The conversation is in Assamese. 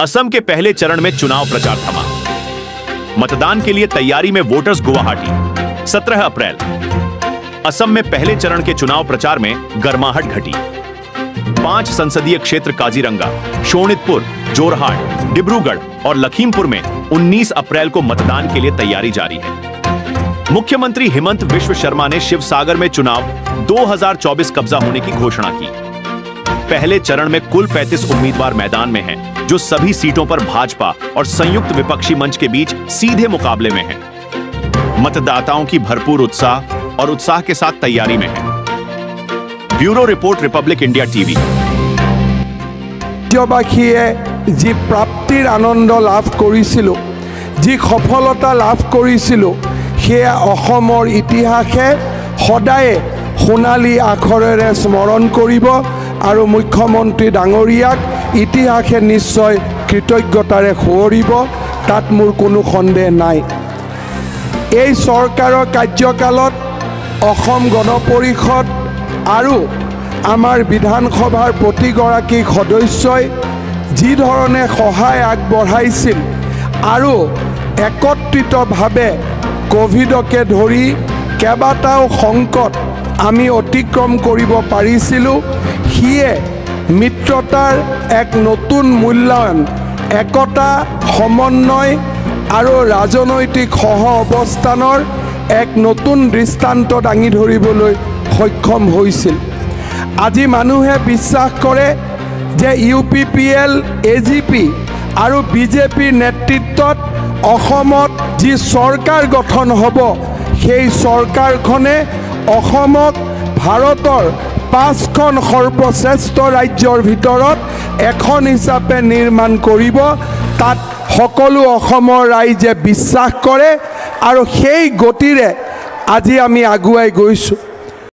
असम के पहले चरण में चुनाव प्रचार थमा। मतदान के लिए तैयारी में वोटर्स गुवाहाटी। 17 अप्रैल असम में पहले चरण के चुनाव प्रचार में गर्माहट घटी। 5 संसदीय क्षेत्र काजीरंगा, शोणितपुर, जोरहाट, डिब्रूगढ़ और लखीमपुर में 19 अप्रैल को मतदान के लिए तैयारी जारी है। मुख्यमंत्री हेमंत बिश्व शर्मा ने शिवसागर में चुनाव 2024 कब्जा होने की घोषणा की। पहले चरण में कुल 35 उम्मीदवार मैदान में हैं, जो सभी सीटों पर भाजपा और संयुक्त विपक्षी मंच के बीच सीधे मुकाबले में हैं। मतदाताओं की भरपूर उत्साह के साथ तैयारी में है। Bureau report, Republic India TV. ৰাজ্যবাসীয়ে যি প্ৰাপ্তিৰ আনন্দ লাভ কৰিছিলোঁ, যি সফলতা লাভ কৰিছিলোঁ, সেয়া অসমৰ ইতিহাসে সদায়ে সোণালী আখৰেৰে স্মৰণ কৰিব আৰু মুখ্যমন্ত্ৰী ডাঙৰীয়াক ইতিহাসে নিশ্চয় কৃতজ্ঞতাৰে সোঁৱৰিব, তাত মোৰ কোনো সন্দেহ নাই। এই চৰকাৰৰ কাৰ্যকালত অসম গণ পৰিষদ আৰু আমাৰ বিধানসভাৰ প্ৰতিগৰাকী সদস্যই যি ধৰণে সহায় আগবঢ়াইছিল আৰু একত্ৰিতভাৱে কোভিডকে ধৰি কেইবাটাও সংকট আমি অতিক্ৰম কৰিব পাৰিছিলোঁ, সিয়ে মিত্ৰতাৰ এক নতুন মূল্যায়ন, একতা, সমন্বয় আৰু ৰাজনৈতিক সহ অৱস্থানৰ এক নতুন দৃষ্টান্ত দাঙি ধৰিবলৈ সক্ষম হৈছিল। আজি মানুহে বিশ্বাস কৰে যে UPPL, AGP আৰু বিজেপিৰ নেতৃত্বত অসমত যি চৰকাৰ গঠন হ'ব, সেই চৰকাৰখনে অসমক ভাৰতৰ 5খন সৰ্বশ্ৰেষ্ঠ ৰাজ্যৰ ভিতৰত এখন হিচাপে নিৰ্মাণ কৰিব। তাত সকলো অসমৰ ৰাইজে বিশ্বাস কৰে আৰু সেই গতিৰে আজি আমি আগুৱাই গৈছোঁ।